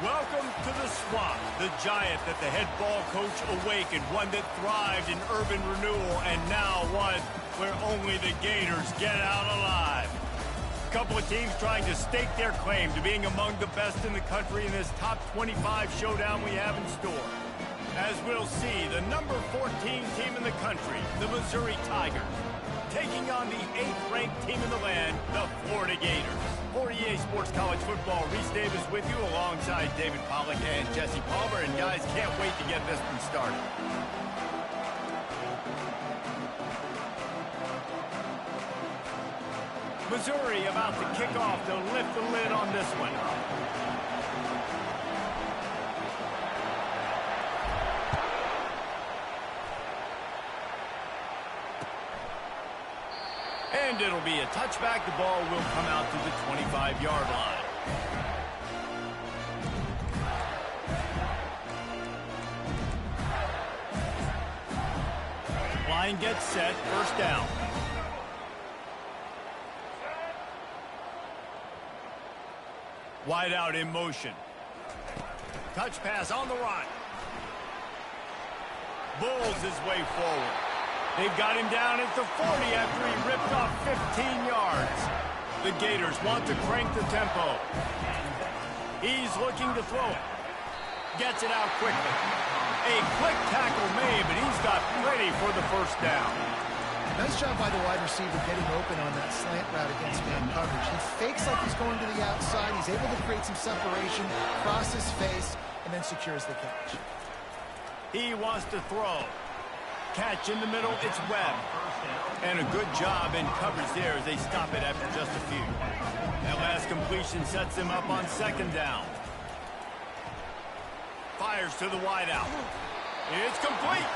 Welcome to the Swamp, the giant that the head ball coach awakened, one that thrived in urban renewal, and now one where only the Gators get out alive. A couple of teams trying to stake their claim to being among the best in the country in this top 25 showdown we have in store. As we'll see, the number 14 team in the country, the Missouri Tigers, taking on the 8th-ranked team in the land, the Florida Gators. For EA Sports College Football, Reese Davis with you alongside David Pollack and Jesse Palmer. And guys, can't wait to get this one started. Missouri about to kick off to lift the lid on this one. And it'll be a touchback. The ball will come out to the 25-yard line. Line gets set, first down. Wide out in motion. Touch pass on the run. Bulls his way forward. They've got him down at the 40 after he ripped off 15 yards. The Gators want to crank the tempo. He's looking to throw it. Gets it out quickly. A quick tackle made, but he's got plenty for the first down. Nice job by the wide receiver getting open on that slant route against man coverage. He fakes like he's going to the outside. He's able to create some separation, cross his face, and then secures the catch. He wants to throw. Catch in the middle, it's Webb. And a good job in coverage there as they stop it after just a few. That last completion sets him up on second down. Fires to the wideout. It's complete.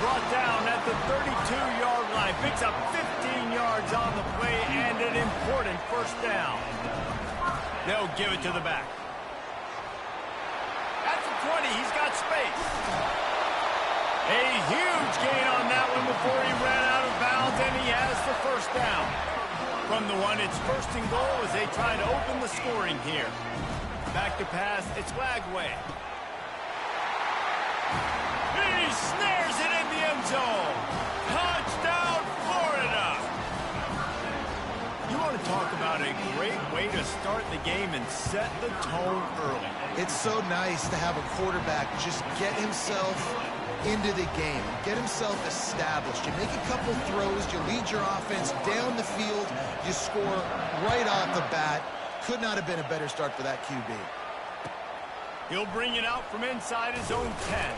Brought down at the 32-yard line. Picks up 15 yards on the play and an important first down. They'll give it to the back. At the 20, he's got space. A huge gain on that one before he ran out of bounds, and he has the first down. From the one, it's first and goal as they try to open the scoring here. Back to pass, it's Lagway. He snares it in the end zone. Touchdown, Florida! You want to talk about a great way to start the game and set the tone early. It's so nice to have a quarterback just get himself into the game, get himself established. You make a couple throws, you lead your offense down the field, you score right off the bat. Could not have been a better start for that QB. He'll bring it out from inside his own 10.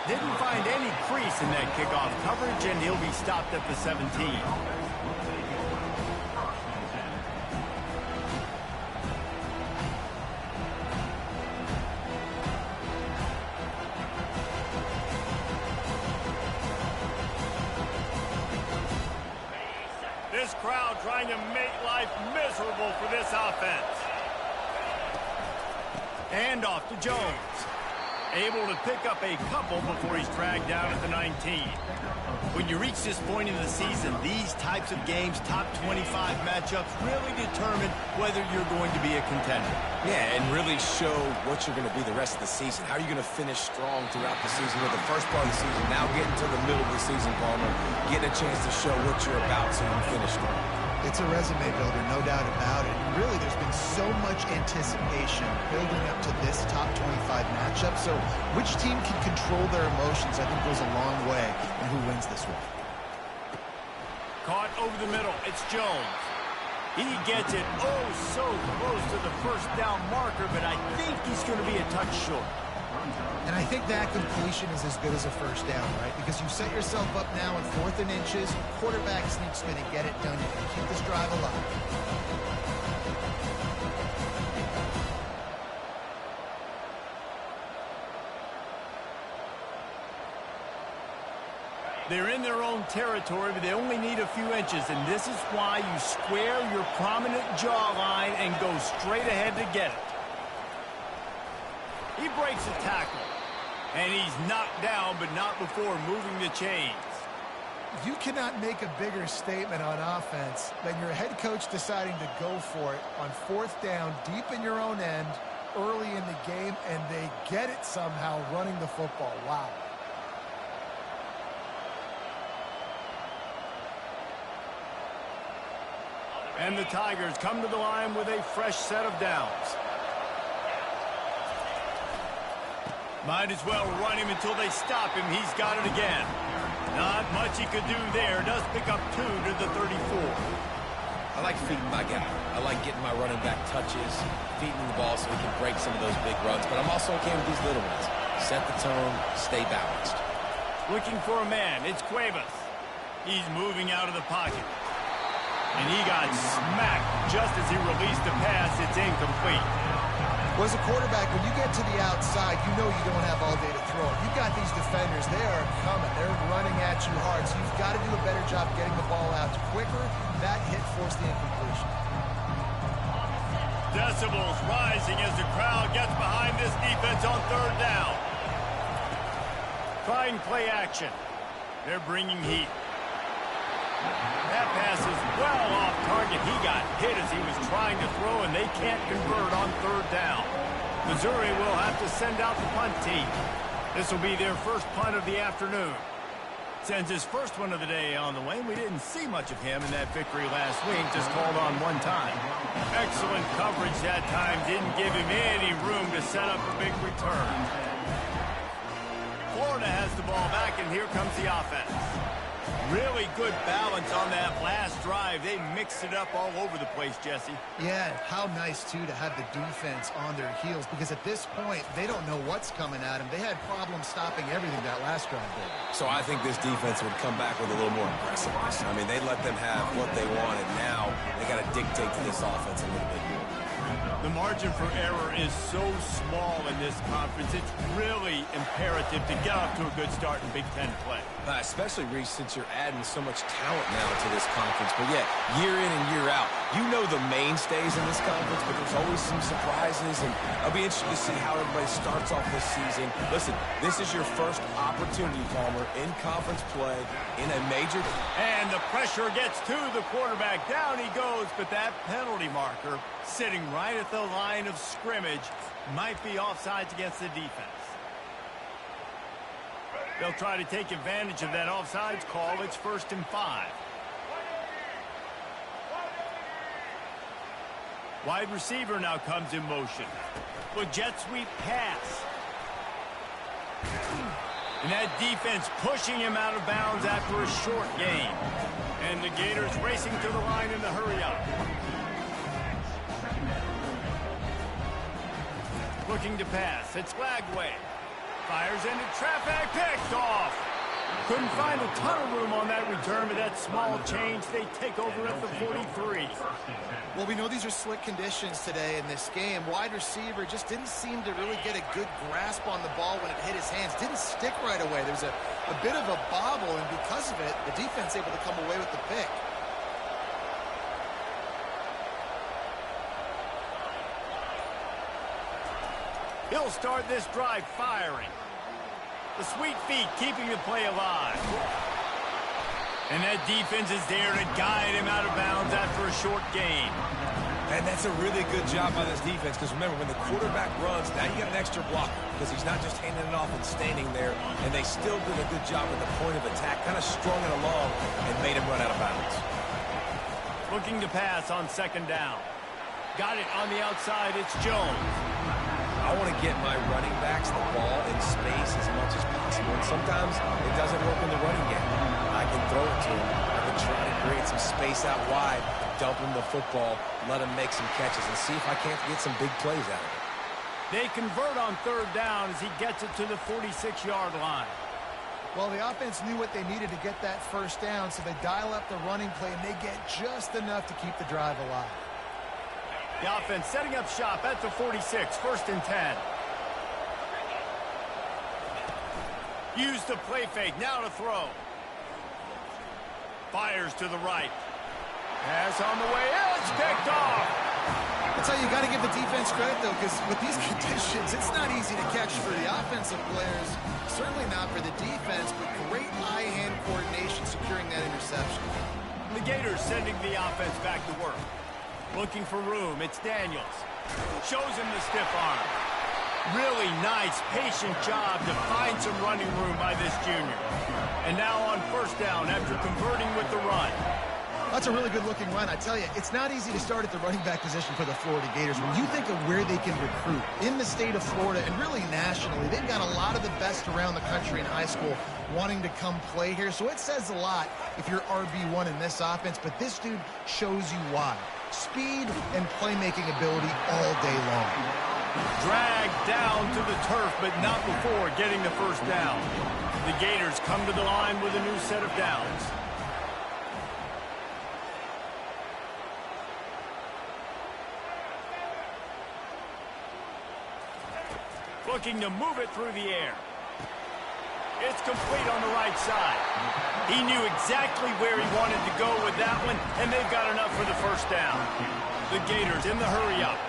Didn't find any crease in that kickoff coverage, and he'll be stopped at the 17. This crowd trying to make life miserable for this offense. And off to Jones. Able to pick up a couple before he's dragged down at the 19. When you reach this point in the season, these types of games, top 25 matchups, really determine whether you're going to be a contender. Yeah, and really show what you're going to be the rest of the season. How are you going to finish strong throughout the season or the first part of the season? Now getting to the middle of the season, Palmer, getting a chance to show what you're about so you can finish strong. It's a resume builder, no doubt about it. Really, there's been so much anticipation building up to this top 25 matchup. So which team can control their emotions, I think, goes a long way in who wins this one. Caught over the middle. It's Jones. He gets it oh so close to the first down marker, but I think he's going to be a touch short. And I think that completion is as good as a first down, right? Because you set yourself up now in 4th and inches. Quarterback sneak's going to get it done. You can keep this drive alive. They're in their own territory, but they only need a few inches, and this is why you square your prominent jawline and go straight ahead to get it. He breaks a tackle, and he's knocked down, but not before moving the chains. You cannot make a bigger statement on offense than your head coach deciding to go for it on 4th down, deep in your own end, early in the game, and they get it somehow running the football. Wow. And the Tigers come to the line with a fresh set of downs. Might as well run him until they stop him. He's got it again. Not much he could do there. Does pick up 2 to the 34. I like feeding my guy. I like getting my running back touches, feeding the ball so he can break some of those big runs. But I'm also okay with these little ones. Set the tone, stay balanced. Looking for a man. It's Cuevas. He's moving out of the pocket. And he got smacked just as he released the pass. It's incomplete. Well, as a quarterback, when you get to the outside, you know you don't have all day to throw. You've got these defenders. They are coming. They're running at you hard. So you've got to do a better job getting the ball out quicker. That hit forced the incompletion. Decibels rising as the crowd gets behind this defense on third down. Trying play action. They're bringing heat. That pass is well off target. He got hit as he was trying to throw, and they can't convert on third down. Missouri will have to send out the punt team. This will be their first punt of the afternoon. Sends his first one of the day on the way. We didn't see much of him in that victory last week, just called on one time. Excellent coverage that time. Didn't give him any room to set up a big return. Florida has the ball back, and here comes the offense. Really good balance on that last drive. They mixed it up all over the place, Jesse. Yeah, how nice, too, to have the defense on their heels, because at this point, they don't know what's coming at them. They had problems stopping everything that last drive did. So I think this defense would come back with a little more aggressiveness. I mean, they let them have what they wanted. Now they got to dictate to this offense a little bit more. The margin for error is so small in this conference. It's really imperative to get off to a good start in Big Ten play. Especially, Reese, since you're adding so much talent now to this conference. But yeah, year in and year out, you know the mainstays in this conference, but there's always some surprises. And I'll be interested to see how everybody starts off this season. Listen, this is your first opportunity, Palmer, in conference play in a major. And the pressure gets to the quarterback. Down he goes, but that penalty marker sitting right at the line of scrimmage might be offsides against the defense. They'll try to take advantage of that offsides call. It's 1st and 5. Wide receiver now comes in motion. With jet sweep pass. And that defense pushing him out of bounds after a short gain. And the Gators racing to the line in the hurry up. Looking to pass. It's Lagway. Fires into traffic. Picked off. Couldn't find a ton of room on that return, but that small change, they take over at the 43. Well, we know these are slick conditions today in this game. Wide receiver just didn't seem to really get a good grasp on the ball when it hit his hands. Didn't stick right away. There's a bit of a bobble, and because of it, the defense able to come away with the pick. He'll start this drive firing. The sweet feet keeping the play alive. And that defense is there to guide him out of bounds after a short gain. And that's a really good job by this defense, because remember, when the quarterback runs, now you got an extra blocker, because he's not just handing it off and standing there, and they still did a good job at the point of attack, kind of strung it along and made him run out of bounds. Looking to pass on 2nd down. Got it on the outside. It's Jones. I want to get my running backs the ball in space as much as possible. And sometimes it doesn't work in the running game. I can throw it to him. I can try to create some space out wide, dump him the football, let him make some catches, and see if I can't get some big plays out of it. They convert on 3rd down as he gets it to the 46-yard line. Well, the offense knew what they needed to get that 1st down, so they dial up the running play, and they get just enough to keep the drive alive. The offense setting up shop at the 46, 1st and 10. Use the play fake, now to throw. Fires to the right. Pass on the way, it's picked off. That's how you got to give the defense credit, though, because with these conditions, it's not easy to catch for the offensive players. Certainly not for the defense, but great eye-hand coordination securing that interception. The Gators sending the offense back to work. Looking for room. It's Daniels. Shows him the stiff arm. Really nice, patient job to find some running room by this junior. And now on first down after converting with the run. That's a really good-looking run. I tell you, it's not easy to start at the running back position for the Florida Gators. When you think of where they can recruit in the state of Florida and really nationally, they've got a lot of the best around the country in high school wanting to come play here. So it says a lot if you're RB1 in this offense, but this dude shows you why. Speed and playmaking ability all day long. Dragged down to the turf, but not before getting the first down. The Gators come to the line with a new set of downs. Looking to move it through the air. It's complete on the right side. He knew exactly where he wanted to go with that one, and they've got enough for the first down. The Gators in the hurry up.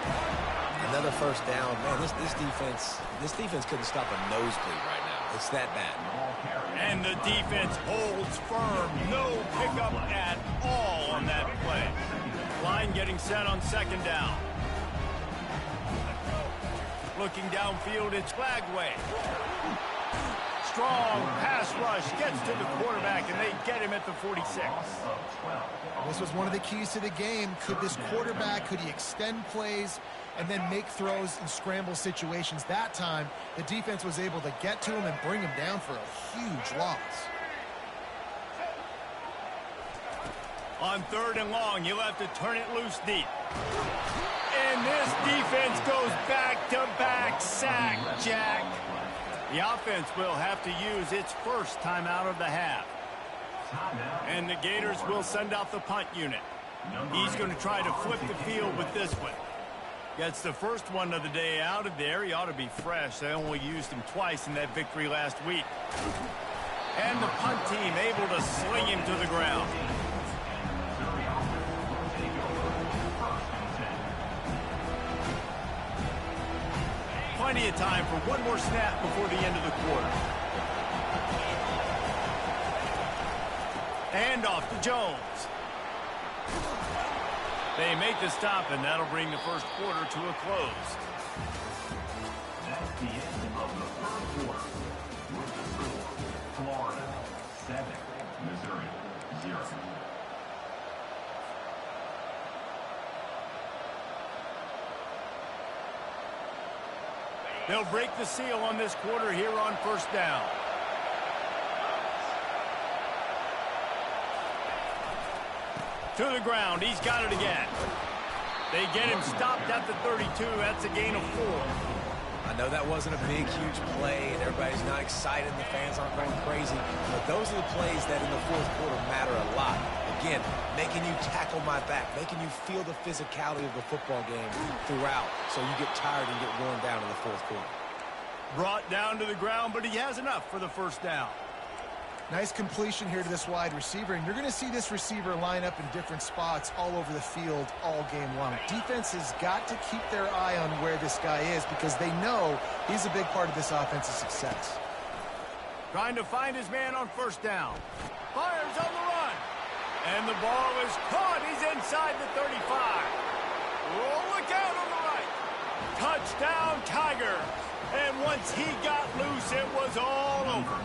Another first down. Man, this defense couldn't stop a nosebleed right now. It's that bad. And the defense holds firm. No pickup at all on that play. Line getting set on second down. Looking downfield, it's Flagway. Strong pass rush gets to the quarterback, and they get him at the 46. This was one of the keys to the game. Could this quarterback, could he extend plays and then make throws in scramble situations? That time, the defense was able to get to him and bring him down for a huge loss. On third and long, you'll have to turn it loose deep. And this defense goes back-to-back sack, Jack. The offense will have to use its first time out of the half. And the Gators will send out the punt unit. He's going to try to flip the field with this one. Gets the first one of the day out of there. He ought to be fresh. They only used him twice in that victory last week. And the punt team able to sling him to the ground. Plenty of time for one more snap before the end of the quarter. And off to Jones. They make the stop, and that'll bring the first quarter to a close. That's the end of the first quarter. With the score, Florida 7, Missouri 0. They'll break the seal on this quarter here on first down. To the ground. He's got it again. They get him stopped at the 32. That's a gain of 4. I know that wasn't a big, huge play, and everybody's not excited, and the fans aren't going crazy, but those are the plays that in the fourth quarter matter a lot. Again, making you tackle my back, making you feel the physicality of the football game throughout, so you get tired and get worn down in the fourth quarter. Brought down to the ground, but he has enough for the first down. Nice completion here to this wide receiver, and you're going to see this receiver line up in different spots all over the field all game long. Defense has got to keep their eye on where this guy is because they know he's a big part of this offense's success. Trying to find his man on first down. Fires on the run. And the ball is caught. He's inside the 35. Oh, look out on the right. Touchdown, Tigers. And once he got loose, it was all over.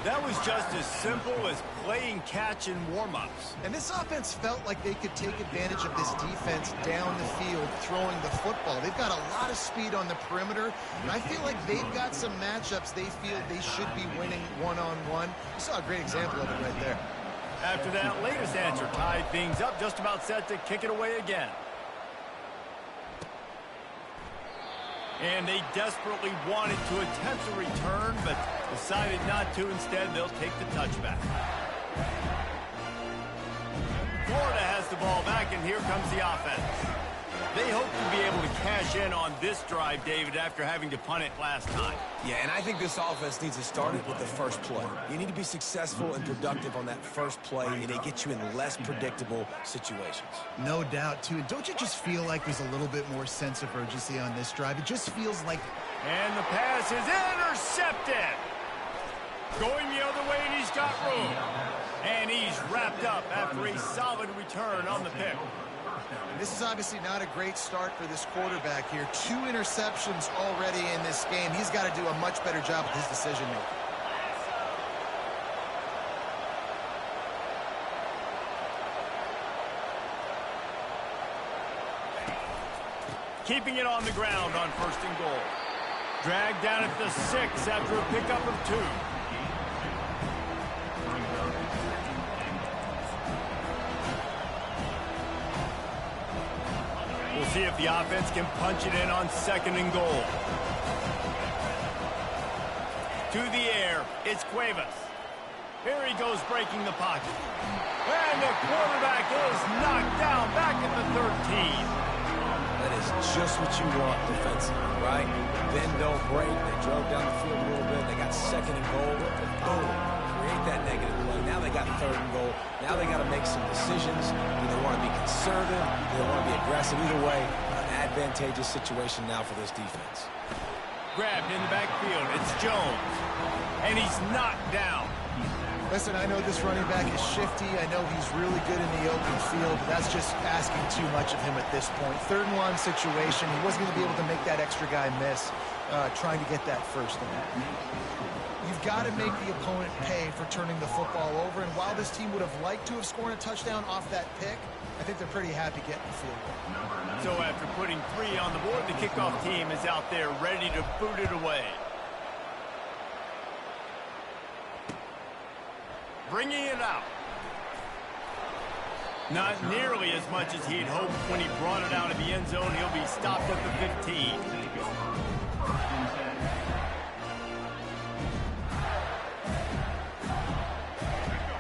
That was just as simple as playing catch in warm-ups. And this offense felt like they could take advantage of this defense down the field throwing the football. They've got a lot of speed on the perimeter, and I feel like they've got some matchups they feel they should be winning one-on-one. You saw a great example of it right there. After that latest answer tied things up, just about set to kick it away again. And they desperately wanted to attempt a return, but decided not to. Instead, they'll take the touchback. Florida has the ball back, and here comes the offense. They hope to be able to cash in on this drive, David, after having to punt it last time. Yeah, and I think this offense needs to start it with the first play. You need to be successful and productive on that first play, and it gets you in less predictable situations. No doubt, too. And don't you just feel like there's a little bit more sense of urgency on this drive? It just feels like... And the pass is intercepted. Going the other way, and he's got room. And he's wrapped up after a solid return on the pick. This is obviously not a great start for this quarterback here. 2 interceptions already in this game. He's got to do a much better job with his decision-making. Keeping it on the ground on 1st and goal. Dragged down at the 6 after a pickup of 2. We'll see if the offense can punch it in on 2nd and goal. To the air, it's Cuevas. Here he goes breaking the pocket. And the quarterback is knocked down back at the 13. That is just what you want defensively, right? Bend, don't break. They drove down the field a little bit. They got 2nd and goal. Boom. Create that negative play. Now they got 3rd and goal. Now they got to make some decisions. Do they want to be conservative? Do they want to be aggressive? Either way, an advantageous situation now for this defense. Grabbed in the backfield. It's Jones. And he's knocked down. Listen, I know this running back is shifty. I know he's really good in the open field, but that's just asking too much of him at this point. 3rd and long situation. He wasn't going to be able to make that extra guy miss trying to get that 1st down. You've got to make the opponent pay for turning the football over, and while this team would have liked to have scored a touchdown off that pick, I think they're pretty happy getting the field goal. So after putting 3 on the board, the kickoff team is out there ready to boot it away. Bringing it out. Not nearly as much as he'd hoped when he brought it out of the end zone. He'll be stopped at the 15.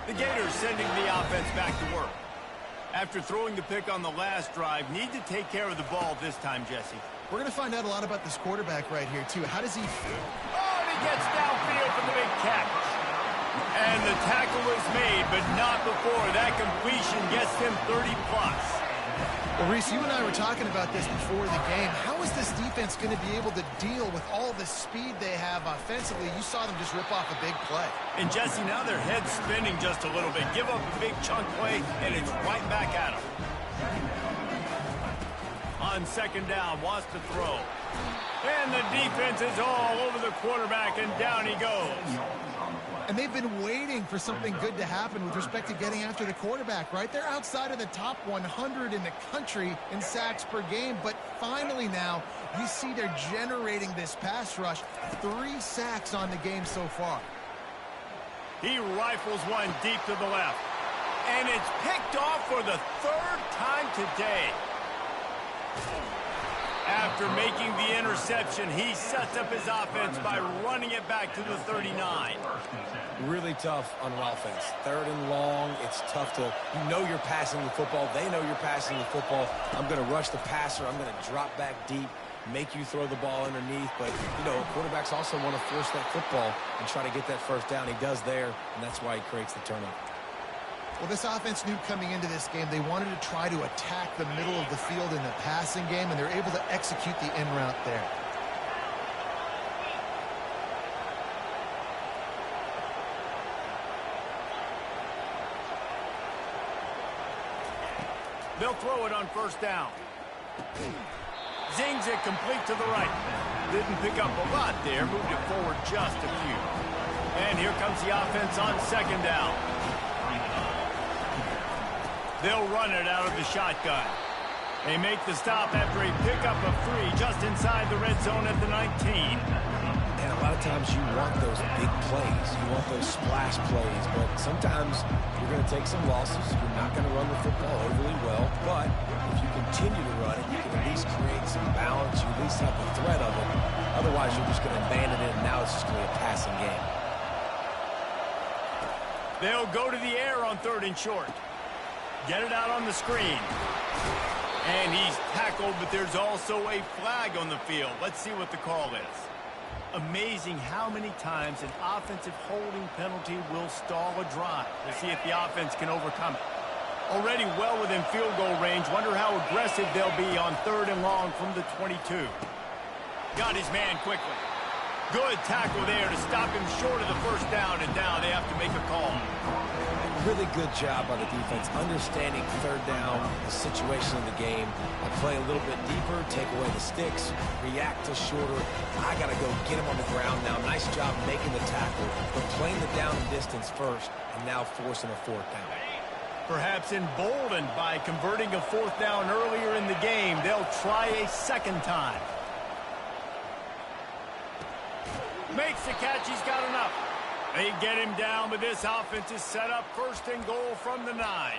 The Gators sending the offense back to work. After throwing the pick on the last drive, need to take care of the ball this time, Jesse. We're going to find out a lot about this quarterback right here, too. How does he feel? Oh, and he gets downfield for the big catch. And the tackle is made, but not before that completion gets him 30-plus. Well, Reese, you and I were talking about this before the game. How is this defense going to be able to deal with all the speed they have offensively? You saw them just rip off a big play. And, Jesse, now their head's spinning just a little bit. Give up a big chunk play, and it's right back at them. On 2nd down, wants to throw. And the defense is all over the quarterback, and down he goes. And they've been waiting for something good to happen with respect to getting after the quarterback, right? They're outside of the top 100 in the country in sacks per game, but finally now you see they're generating this pass rush. 3 sacks on the game so far. He rifles one deep to the left. And it's picked off for the 3rd time today. After making the interception, he sets up his offense by running it back to the 39. Really tough on offense. 3rd and long, it's tough to, you know you're passing the football. They know you're passing the football. I'm going to rush the passer. I'm going to drop back deep, make you throw the ball underneath. But, you know, quarterbacks also want to force that football and try to get that 1st down. He does there, and that's why he creates the turnover. Well, this offense knew coming into this game they wanted to try to attack the middle of the field in the passing game, and they're able to execute the in route there. They'll throw it on 1st down. Zings it complete to the right. Didn't pick up a lot there, moved it forward just a few. And here comes the offense on 2nd down. They'll run it out of the shotgun. They make the stop after a pickup of 3 just inside the red zone at the 19. And a lot of times you want those big plays. You want those splash plays. But sometimes you're going to take some losses. You're not going to run the football overly well. But if you continue to run it, you can at least create some balance. You at least have the threat of it. Otherwise, you're just going to abandon it, and now it's just going to be a passing game. They'll go to the air on 3rd and short. Get it out on the screen. And he's tackled, but there's also a flag on the field. Let's see what the call is. Amazing how many times an offensive holding penalty will stall a drive. We'll see if the offense can overcome it. Already well within field goal range. Wonder how aggressive they'll be on 3rd and long from the 22. Got his man quickly. Good tackle there to stop him short of the first down, and now they have to make a call. Really good job by the defense, understanding third down, the situation of the game. I play a little bit deeper, take away the sticks, react to shorter. I got to go get him on the ground now. Nice job making the tackle, but playing the down and distance first, and now forcing a fourth down. Perhaps emboldened by converting a fourth down earlier in the game, they'll try a second time. Makes the catch, he's got enough. They get him down, but this offense is set up first and goal from the 9.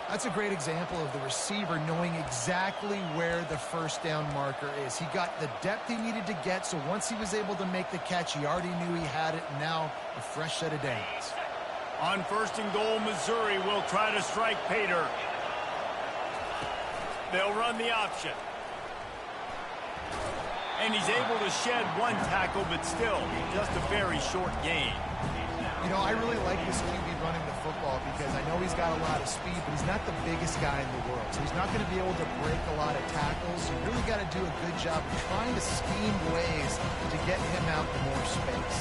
That's a great example of the receiver knowing exactly where the first down marker is. He got the depth he needed to get, so once he was able to make the catch, he already knew he had it, and now a fresh set of downs. On first and goal, Missouri will try to strike Pater. They'll run the option. And he's able to shed one tackle, but still just a very short gain. You know, I really like this QB running the football because I know he's got a lot of speed, but he's not the biggest guy in the world. So he's not going to be able to break a lot of tackles. You really got to do a good job of trying to scheme ways to get him out to more space.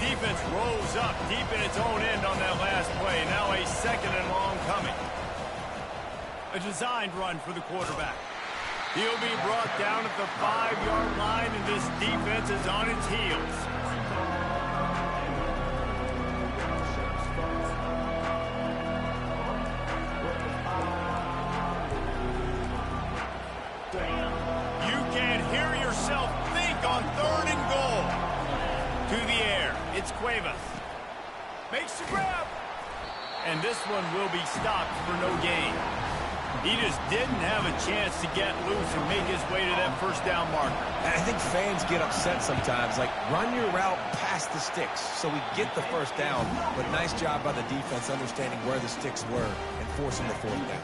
Defense rolls up deep in its own end on that last play. Now a second and long coming. A designed run for the quarterback. He'll be brought down at the 5-yard line, and this defense is on its heels. You can hear yourself think on third and goal. To the air, it's Cuevas. Makes the grab. And this one will be stopped for no gain. He just didn't have a chance to get loose and make his way to that first down marker. And I think fans get upset sometimes, like run your route past the sticks so we get the first down. But nice job by the defense understanding where the sticks were and forcing the fourth down.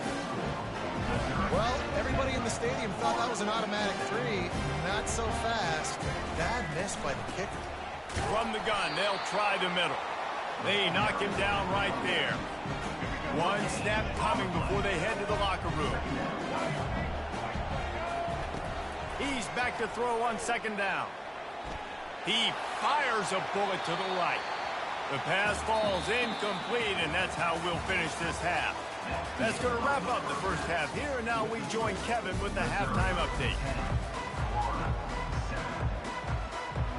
Well, everybody in the stadium thought that was an automatic 3. Not so fast. Bad miss by the kicker. From the gun, they'll try the middle. They knock him down right there. One snap coming before they head to the locker room. He's back to throw on second down. He fires a bullet to the right. The pass falls incomplete, and that's how we'll finish this half. That's going to wrap up the first half here, and now we join Kevin with the halftime update.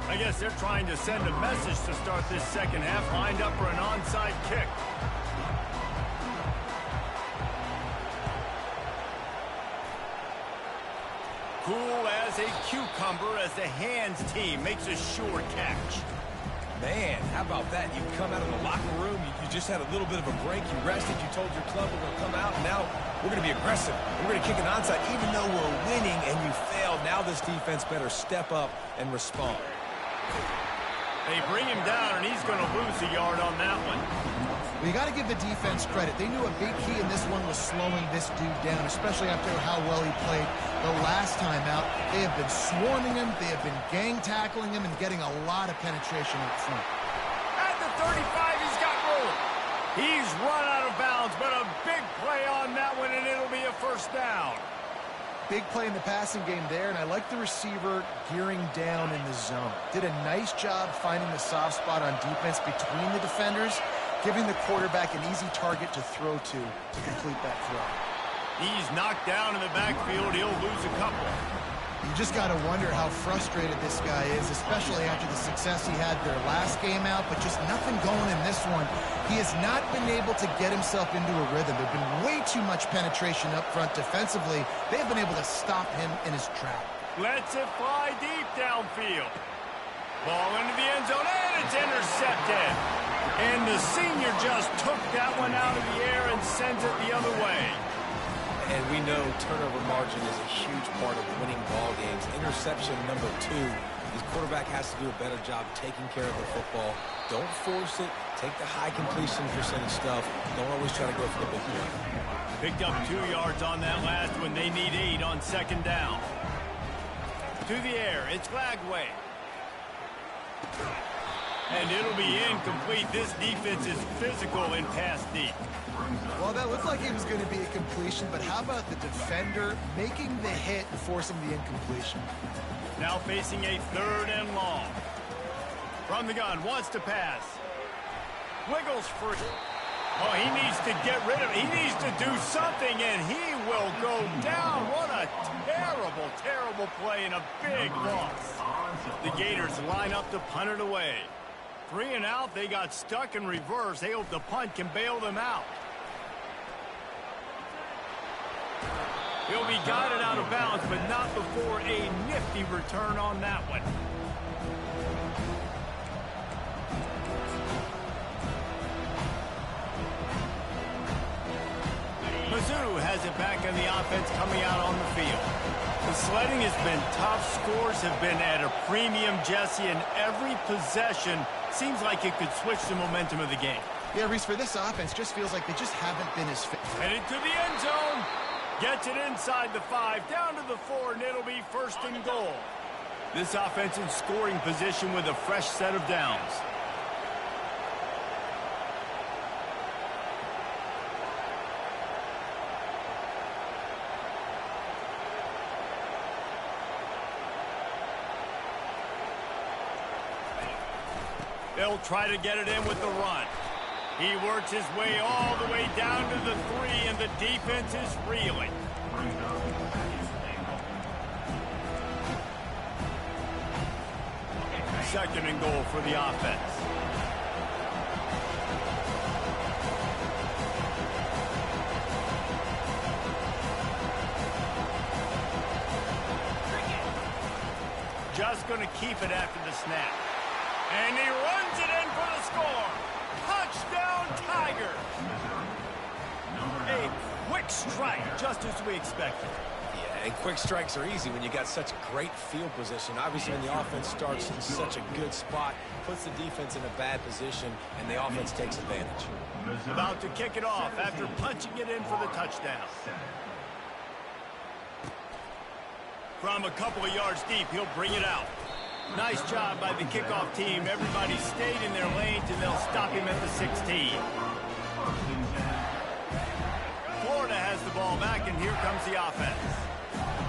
I guess they're trying to send a message to start this second half, lined up for an onside kick. Cool as a cucumber as the hands team makes a sure catch. Man, how about that? You come out of the locker room, you just had a little bit of a break, you rested, you told your club we're going to come out, and now we're going to be aggressive. We're going to kick an onside, even though we're winning and you failed. Now this defense better step up and respond. They bring him down, and he's going to lose a yard on that one. Well, you got to give the defense credit. They knew a big key in this one was slowing this dude down, especially after how well he played the last time out. They have been swarming him. They have been gang tackling him and getting a lot of penetration up front. At the 35, he's got room. He's run out of bounds, but a big play on that one, and it'll be a first down. Big play in the passing game there, and I like the receiver gearing down in the zone. Did a nice job finding the soft spot on defense between the defenders, giving the quarterback an easy target to throw to complete that throw. He's knocked down in the backfield. He'll lose a couple. You just got to wonder how frustrated this guy is, especially after the success he had their last game out, but just nothing going in this one. He has not been able to get himself into a rhythm. There's been way too much penetration up front defensively. They've been able to stop him in his track. Lets it fly deep downfield. Ball into the end zone, and it's intercepted. And the senior just took that one out of the air and sends it the other way. And we know turnover margin is a huge part of winning ball games. Interception number 2. His quarterback has to do a better job taking care of the football. Don't force it. Take the high completion percentage stuff. Don't always try to go for the big play. Picked up 2 yards on that last one. They need 8 on second down. To the air, it's Glagway. And it'll be incomplete. This defense is physical in pass deep. Well, that looked like it was going to be a completion, but how about the defender making the hit and forcing the incompletion? Now facing a third and long. From the gun, wants to pass. Wiggles free. Oh, he needs to get rid of it. He needs to do something, and he will go down. What a terrible, terrible play and a big loss. The Gators line up to punt it away. 3 and out, they got stuck in reverse. They hope the punt can bail them out. He'll be guided out of bounds, but not before a nifty return on that one. Mizzou has it back in the offense coming out on the field. The sledding has been tough. Scores have been at a premium, Jesse, and every possession seems like it could switch the momentum of the game. Yeah, Reese, for this offense, just feels like they just haven't been as fit. Headed to the end zone. Gets it inside the 5, down to the 4, and it'll be first and goal. This offense in scoring position with a fresh set of downs. They'll try to get it in with the run. He works his way all the way down to the 3, and the defense is reeling. Second and goal for the offense. Just going to keep it after the snap. And he runs it in for the score. Touchdown, Tiger. A quick strike, just as we expected. Yeah, and quick strikes are easy when you got such great field position. Obviously, when the offense starts in such a good spot, puts the defense in a bad position, and the offense takes advantage. About to kick it off after punching it in for the touchdown. From a couple of yards deep, he'll bring it out. Nice job by the kickoff team. Everybody stayed in their lanes, and they'll stop him at the 16. Florida has the ball back, and here comes the offense.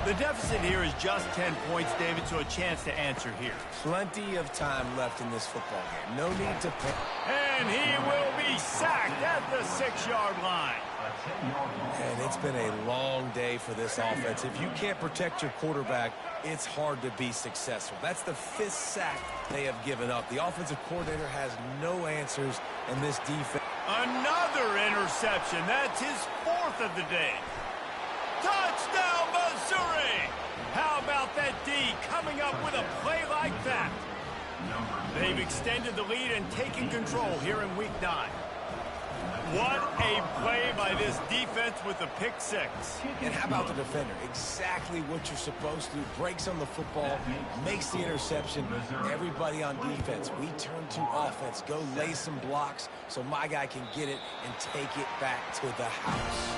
The deficit here is just 10 points, David, so a chance to answer here. Plenty of time left in this football game. No need to panic. And he will be sacked at the 6-yard line. And it's been a long day for this offense. If you can't protect your quarterback, it's hard to be successful. That's the 5th sack they have given up. The offensive coordinator has no answers, and this defense... Another interception. That's his 4th of the day. Touchdown, Missouri! How about that D coming up with a play like that? They've extended the lead and taken control here in Week 9. What a play by this defense with the pick 6. And how about the defender? Exactly what you're supposed to do. Breaks on the football, makes the interception. Everybody on defense, we turn to offense. Go lay some blocks so my guy can get it and take it back to the house.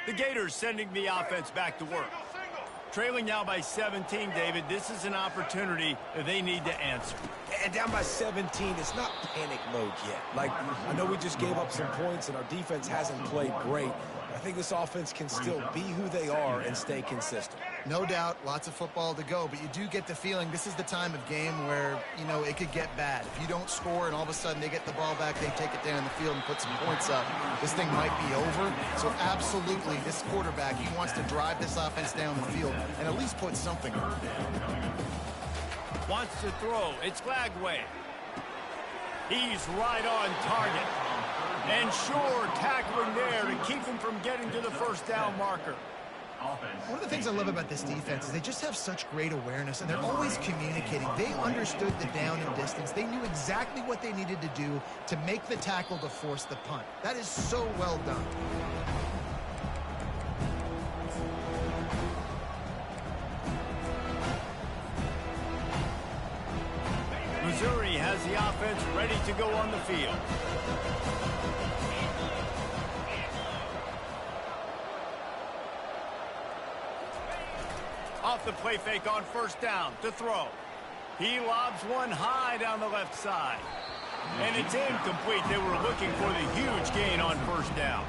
The Gators sending the offense back to work. Trailing now by 17, David. This is an opportunity that they need to answer. And down by 17, it's not panic mode yet. Like, I know we just gave up some points and our defense hasn't played great. I think this offense can still be who they are and stay consistent. No doubt, lots of football to go, but you do get the feeling this is the time of game where, you know, it could get bad. If you don't score and all of a sudden they get the ball back, they take it down the field and put some points up, this thing might be over. So absolutely, this quarterback, he wants to drive this offense down the field and at least put something on. Wants to throw. It's Flagway. He's right on target. And sure, tackling there to keep him from getting to the first down marker. One of the things I love about this defense is they just have such great awareness, and they're always communicating. They understood the down and distance. They knew exactly what they needed to do to make the tackle to force the punt. That is so well done. Missouri has the offense ready to go on the field. Off the play fake on first down to throw. He lobs one high down the left side. And it's incomplete. They were looking for the huge gain on first down.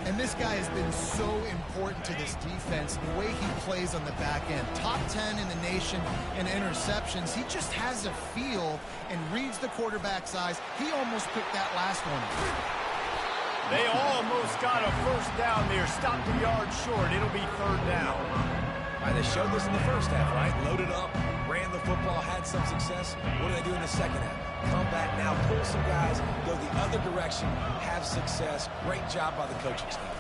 And this guy has been so important to this defense, the way he plays on the back end. Top 10 in the nation in interceptions. He just has a feel and reads the quarterback's eyes. He almost picked that last one. They almost got a first down there. Stopped a yard short. It'll be third down. All right, they showed this in the first half, right? Loaded up, ran the football, had some success. What do they do in the second half? Come back now, pull some guys, go the other direction, have success. Great job by the coaching staff.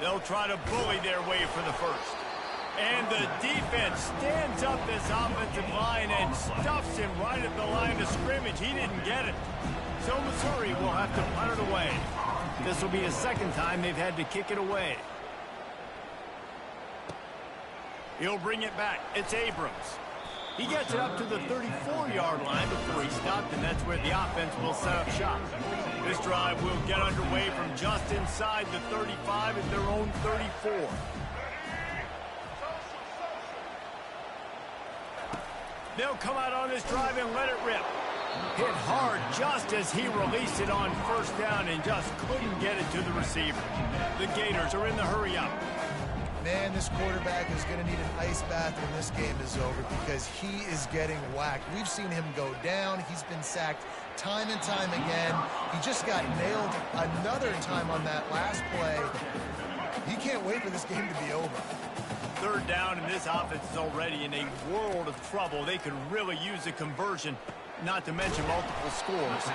They'll try to bully their way for the first. And the defense stands up this offensive line and stuffs him right at the line of scrimmage. He didn't get it. So Missouri will have to punt it away. This will be a second time they've had to kick it away. He'll bring it back. It's Abrams. He gets it up to the 34-yard line before he stopped, and that's where the offense will set up shop. This drive will get underway from just inside the 35 at their own 34. They'll come out on this drive and let it rip. Hit hard just as he released it on first down and just couldn't get it to the receiver. The Gators are in the hurry-up. Man, this quarterback is going to need an ice bath when this game is over because he is getting whacked. We've seen him go down. He's been sacked time and time again. He just got nailed another time on that last play. He can't wait for this game to be over. Third down, and this offense is already in a world of trouble. They could really use a conversion, not to mention multiple scores.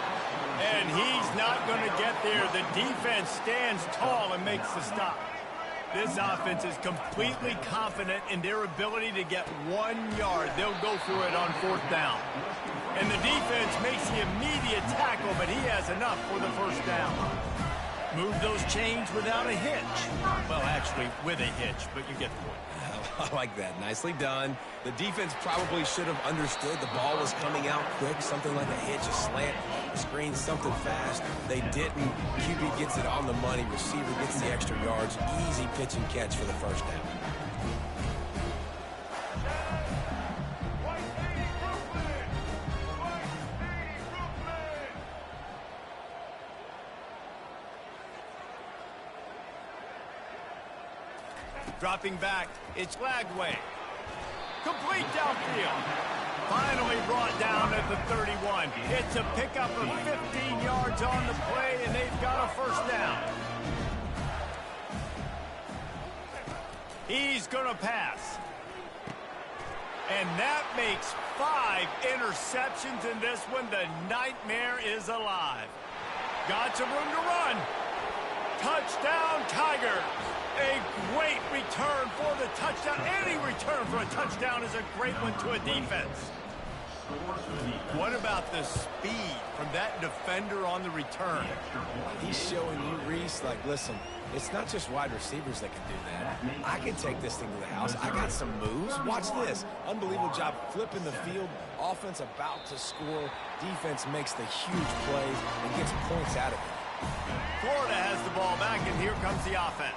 And he's not going to get there. The defense stands tall and makes the stop. This offense is completely confident in their ability to get 1 yard. They'll go for it on fourth down. And the defense makes the immediate tackle, but he has enough for the first down. Move those chains without a hitch. Well, actually, with a hitch, but you get the point. I like that. Nicely done. The defense probably should have understood the ball was coming out quick, something like a hitch, a slant, a screen, something fast. They didn't. QB gets it on the money. Receiver gets the extra yards. Easy pitch and catch for the first down. Dropping back, it's Lagway. Complete downfield. Finally brought down at the 31. It's a pickup of 15 yards on the play, and they've got a first down. He's going to pass. And that makes 5 interceptions in this one. The nightmare is alive. Got some room to run. Touchdown, Tigers. A great return for the touchdown. Any return for a touchdown is a great one to a defense. What about the speed from that defender on the return? He's showing you, Reese, like, listen, it's not just wide receivers that can do that. I can take this thing to the house. I got some moves. Watch this. Unbelievable job flipping the field. Offense about to score. Defense makes the huge plays and gets points out of it. Florida has the ball back, and here comes the offense.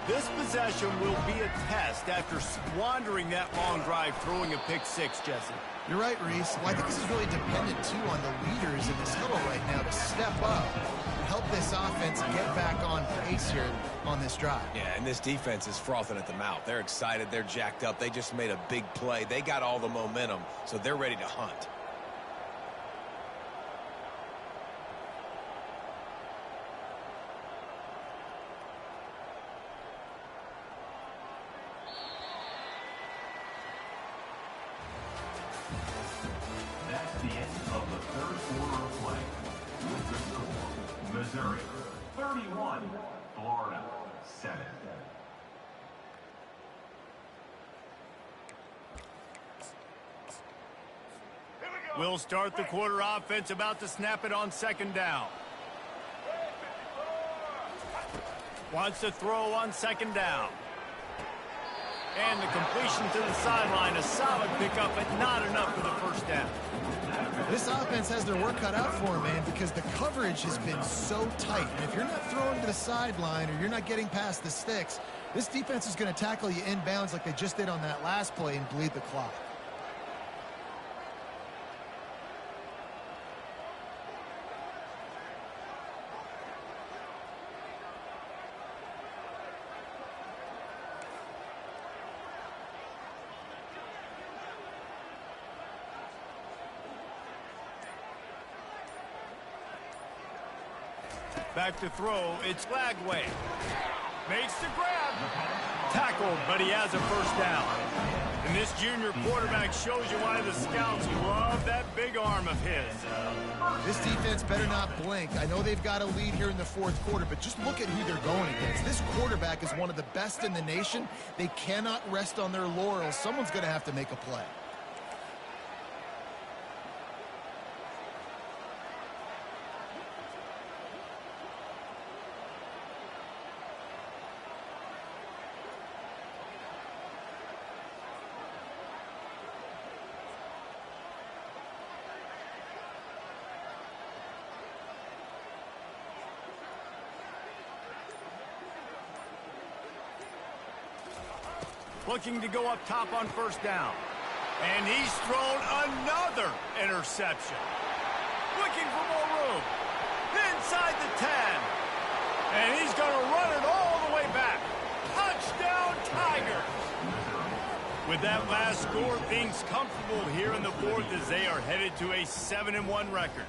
This possession will be a test after squandering that long drive, throwing a pick six, Jesse. You're right, Reese. Well, I think this is really dependent, too, on the leaders in this huddle right now to step up and help this offense get back on pace here on this drive. Yeah, and this defense is frothing at the mouth. They're excited. They're jacked up. They just made a big play. They got all the momentum, so they're ready to hunt. That's the end of the third quarter of play. With the score, Missouri 31, Florida 7. We'll start the quarter offense, about to snap it on second down. Wants to throw on second down. And the completion to the sideline, a solid pickup, but not enough for the first down. This offense has their work cut out for them, man, because the coverage has been so tight. And if you're not throwing to the sideline or you're not getting past the sticks, this defense is going to tackle you inbounds like they just did on that last play and bleed the clock. Back to throw, it's Lagway. Makes the grab. Tackled, but he has a first down. And this junior quarterback shows you why the scouts love that big arm of his. This defense better not blink. I know they've got a lead here in the fourth quarter, but just look at who they're going against. This quarterback is one of the best in the nation. They cannot rest on their laurels. Someone's going to have to make a play. Looking to go up top on first down. And he's thrown another interception. Looking for more room. Inside the 10. And he's going to run it all the way back. Touchdown, Tigers. With that last score, things comfortable here in the fourth as they are headed to a 7-1 record.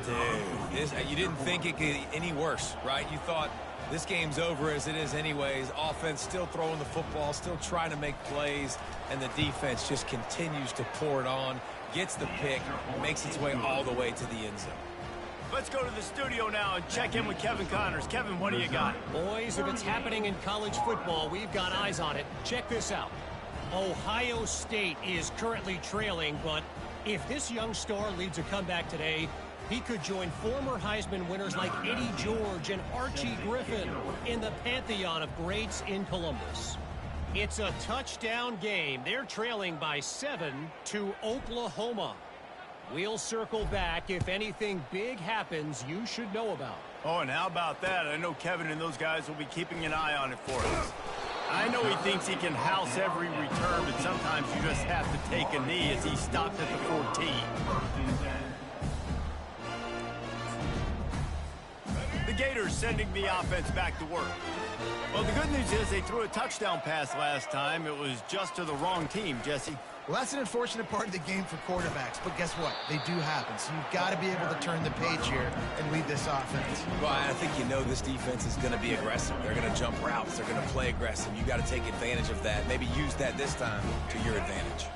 Dude, you didn't think it could get any worse, right? You thought this game's over as it is anyways. Offense still throwing the football, still trying to make plays, and the defense just continues to pour it on, gets the pick, makes its way all the way to the end zone. Let's go to the studio now and check in with Kevin Connors. Kevin, what do you got? Boys, if it's happening in college football, we've got eyes on it. Check this out. Ohio State is currently trailing, but if this young star leads a comeback today, he could join former Heisman winners like Eddie George and Archie Griffin in the pantheon of greats in Columbus. It's a touchdown game. They're trailing by 7 to Oklahoma. We'll circle back if anything big happens you should know about. Oh, and how about that? I know Kevin and those guys will be keeping an eye on it for us. I know he thinks he can house every return, but sometimes you just have to take a knee as he stopped at the 14. The Gators sending the offense back to work. Well, the good news is they threw a touchdown pass last time. It was just to the wrong team, Jesse. Well, that's an unfortunate part of the game for quarterbacks, but guess what? They do happen, so you've got to be able to turn the page here and lead this offense. Well, I think you know this defense is going to be aggressive. They're going to jump routes. They're going to play aggressive. You got to take advantage of that. Maybe use that this time to your advantage.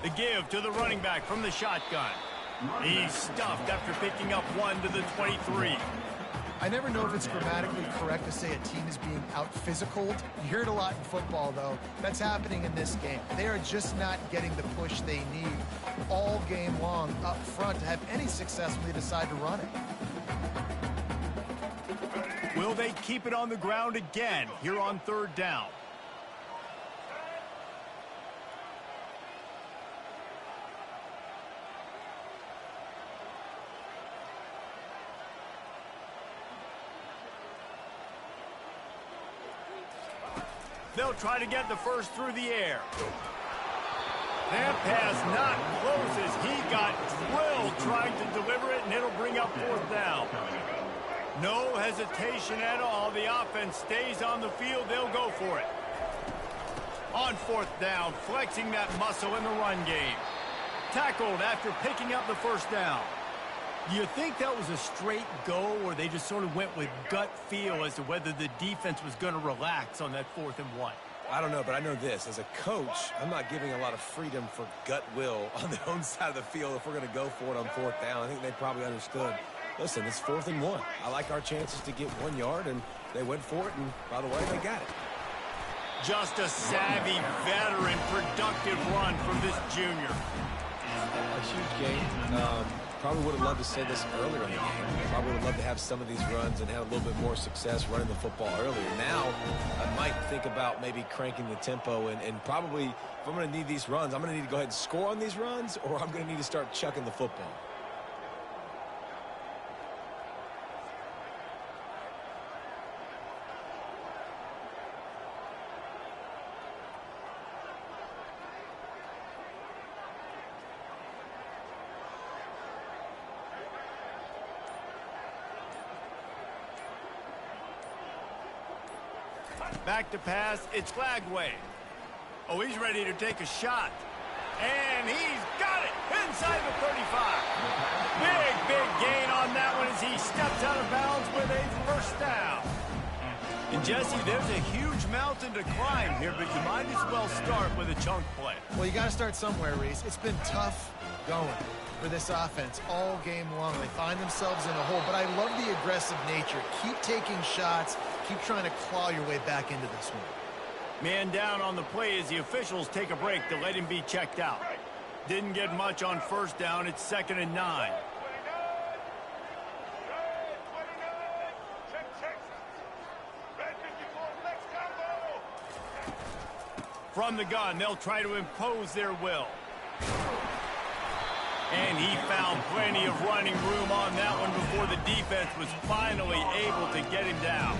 The give to the running back from the shotgun. He's stuffed after picking up 1 to the 23. I never know if it's grammatically correct to say a team is being out-physicaled. You hear it a lot in football, though. That's happening in this game. They are just not getting the push they need all game long up front to have any success when they decide to run it. Will they keep it on the ground again here on third down? They'll try to get the first through the air. That pass not close as he got drilled trying to deliver it, and it'll bring up fourth down. No hesitation at all. The offense stays on the field. They'll go for it. On fourth down, flexing that muscle in the run game. Tackled after picking up the first down. Do you think that was a straight go, or they just sort of went with gut feel as to whether the defense was going to relax on that 4th and 1? I don't know, but I know this. As a coach, I'm not giving a lot of freedom for gut will on the own side of the field if we're going to go for it on 4th down. I think they probably understood. Listen, it's 4th and 1. I like our chances to get 1 yard, and they went for it, and by the way, they got it. Just a savvy, veteran, productive run from this junior. A huge game. Probably would have loved to say this earlier in the game. Probably would love to have some of these runs and have a little bit more success running the football earlier. Now, I might think about maybe cranking the tempo and probably, if I'm going to need these runs, I'm going to need to go ahead and score on these runs, or I'm going to need to start chucking the football. Back to pass, it's Lagway. Oh, he's ready to take a shot. And he's got it inside the 35. Big gain on that one as he steps out of bounds with a first down. And Jesse, there's a huge mountain to climb here, but you might as well start with a chunk play. Well, you got to start somewhere, Reese. It's been tough going for this offense all game long. They find themselves in a hole, but I love the aggressive nature. Keep taking shots. Keep trying to claw your way back into this one. Man down on the play as the officials take a break to let him be checked out. Didn't get much on first down. It's 2nd and 9. From the gun, they'll try to impose their will. And he found plenty of running room on that one before the defense was finally able to get him down.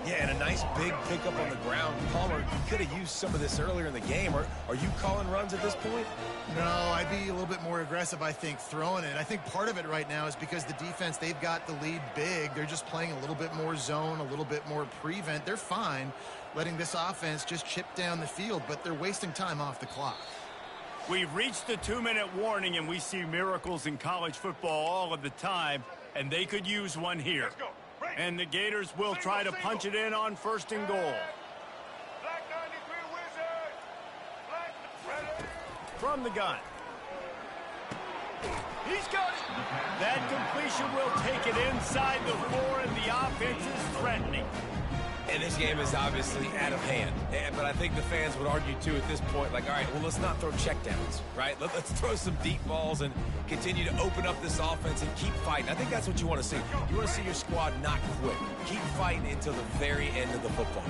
Yeah, and a nice big pickup on the ground. Palmer, you could have used some of this earlier in the game. Are you calling runs at this point? No, I'd be a little bit more aggressive, I think, throwing it. I think part of it right now is because the defense, they've got the lead big. They're just playing a little bit more zone, a little bit more prevent. They're fine letting this offense just chip down the field, but they're wasting time off the clock. We've reached the 2-minute warning, and we see miracles in college football all of the time, and they could use one here. And the Gators will try to punch it in on 1st and goal. From the gun. He's got it. That completion will take it inside the 4, and the offense is threatening. And this game is obviously out of hand. But I think the fans would argue, too, at this point, like, all right, well, let's not throw checkdowns, right? Let's throw some deep balls and continue to open up this offense and keep fighting. I think that's what you want to see. You want to see your squad not quit. Keep fighting until the very end of the football.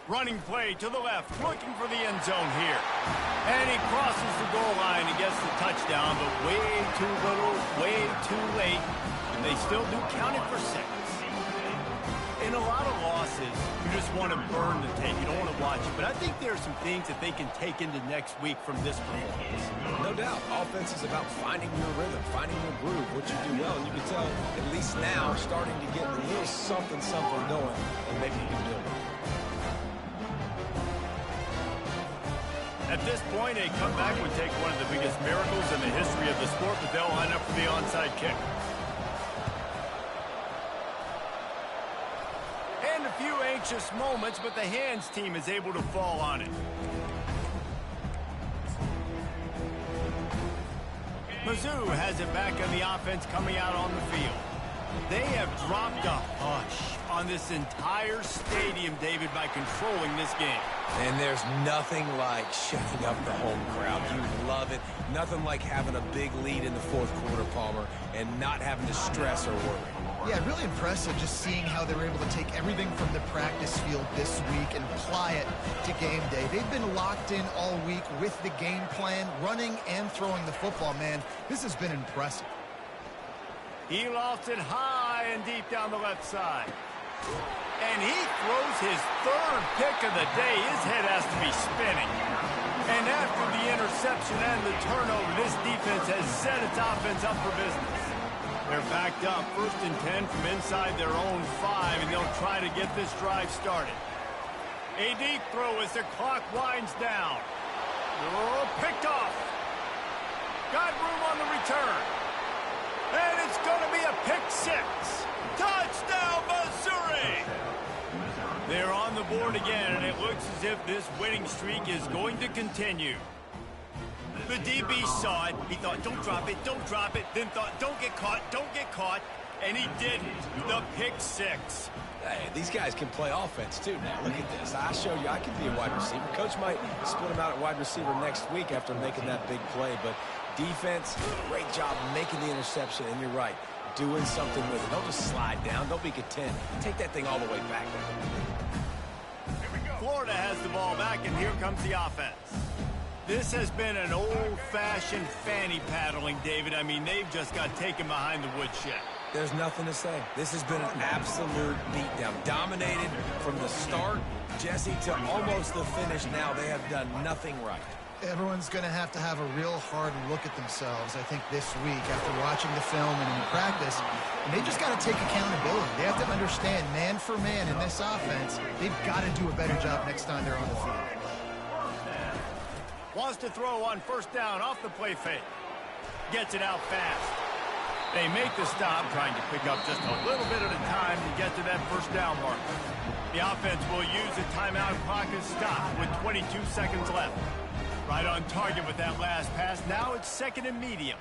Running play to the left, looking for the end zone here. And he crosses the goal line and gets the touchdown, but way too little, way too late. And they still do count it for 6. In a lot of losses, you just want to burn the tape. You don't want to watch it. But I think there are some things that they can take into next week from this performance. No doubt. Offense is about finding your rhythm, finding your groove, what you do well. And you can tell, at least now, starting to get a little something going, and maybe you can build it. At this point, a comeback would take one of the biggest miracles in the history of the sport, but they'll line up for the onside kick. And a few anxious moments, but the hands team is able to fall on it. Mizzou has it back on the offense coming out on the field. They have dropped a hush on this entire stadium, David, by controlling this game. And there's nothing like shutting up the home crowd. You love it. Nothing like having a big lead in the 4th quarter, Palmer, and not having to stress or worry. Yeah, really impressive just seeing how they were able to take everything from the practice field this week and apply it to game day. They've been locked in all week with the game plan, running and throwing the football, man. This has been impressive. He lofts it high and deep down the left side. And he throws his 3rd pick of the day. His head has to be spinning. And after the interception and the turnover, this defense has set its offense up for business. They're backed up, 1st and 10 from inside their own 5, and they'll try to get this drive started. A deep throw as the clock winds down. Oh, picked off. Got room on the return. And it's going to be a pick 6. Touchdown, Missouri! They're on the board again, and it looks as if this winning streak is going to continue. The DB saw it. He thought, don't drop it, then thought, don't get caught, and he didn't. The pick 6. Hey, these guys can play offense, too, now. Look at this. I showed you I can be a wide receiver. Coach might split him out at wide receiver next week after making that big play, but defense, great job making the interception, and you're right, doing something with it. Don't just slide down. Don't be content. Take that thing all the way back. Florida has the ball back, and here comes the offense. This has been an old-fashioned fanny paddling, David. I mean, they've just got taken behind the woodshed. There's nothing to say. This has been an absolute beatdown. Dominated from the start, Jesse, to almost the finish now. They have done nothing right. Everyone's going to have a real hard look at themselves, I think, this week after watching the film and in practice. And they just got to take accountability. They have to understand, man for man in this offense, they've got to do a better job next time they're on the field. Wants to throw on first down off the play fake. Gets it out fast. They make the stop, trying to pick up just a little bit at a time to get to that first down mark. The offense will use the timeout clock as stop with 22 seconds left. Right on target with that last pass. Now it's second and medium.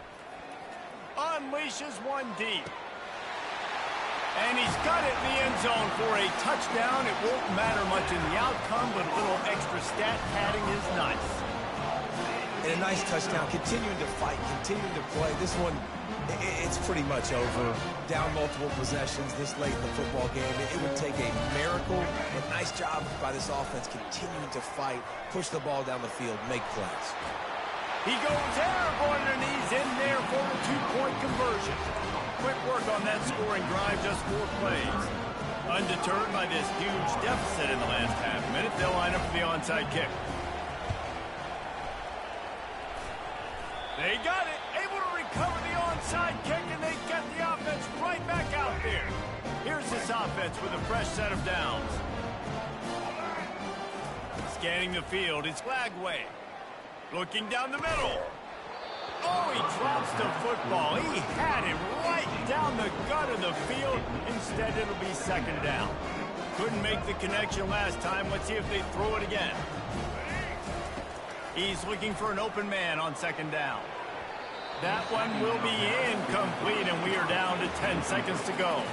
Unleashes one deep. And he's got it in the end zone for a touchdown. It won't matter much in the outcome, but a little extra stat padding is nice. And a nice touchdown. Continuing to fight, continuing to play. This one, it's pretty much over. Down multiple possessions this late in the football game. It would take a miracle. A nice job by this offense continuing to fight, push the ball down the field, make plays. He goes airborne and he's in there for a two-point conversion. Quick work on that scoring drive, just 4 plays. Undeterred by this huge deficit in the last half minute, they'll line up for the onside kick. They got it, able to recover the onside kick, and they get the offense right back out there. Here's this offense with a fresh set of downs. Scanning the field, it's Lagway. Looking down the middle. Oh, he drops the football. He had it right down the gut of the field. Instead, it'll be second down. Couldn't make the connection last time. Let's see if they throw it again. He's looking for an open man on second down. That one will be incomplete, and we are down to 10 seconds to go.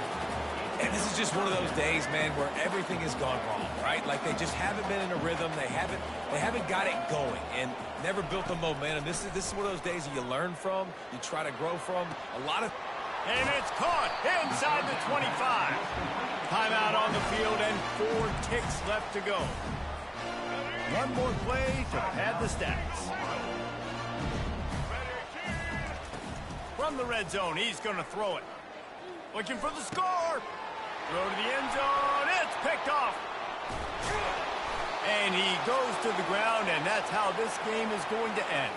And this is just one of those days, man, where everything has gone wrong, right? Like they just haven't been in a rhythm. They haven't got it going and never built the momentum. This is one of those days that you learn from, you try to grow from. And it's caught inside the 25. Timeout on the field and 4 ticks left to go. One more play to pad the stats. From the red zone, he's going to throw it. Looking for the score. Throw to the end zone. It's picked off. And he goes to the ground, and that's how this game is going to end.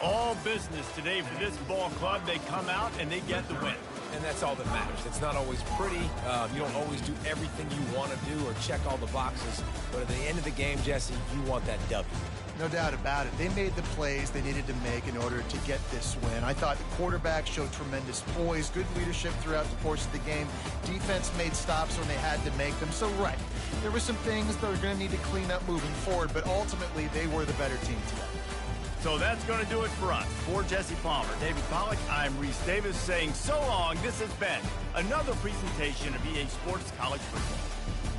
All business today for this ball club. They come out and they get the win. And that's all that matters. It's not always pretty. You don't always do everything you want to do or check all the boxes. But at the end of the game, Jesse, you want that W. No doubt about it. They made the plays they needed to make in order to get this win. I thought the quarterback showed tremendous poise, good leadership throughout the course of the game. Defense made stops when they had to make them. So, right, there were some things that we're going to need to clean up moving forward, but ultimately they were the better team today. So that's going to do it for us. For Jesse Palmer, David Pollack, I'm Reese Davis saying so long. This has been another presentation of EA Sports College Football.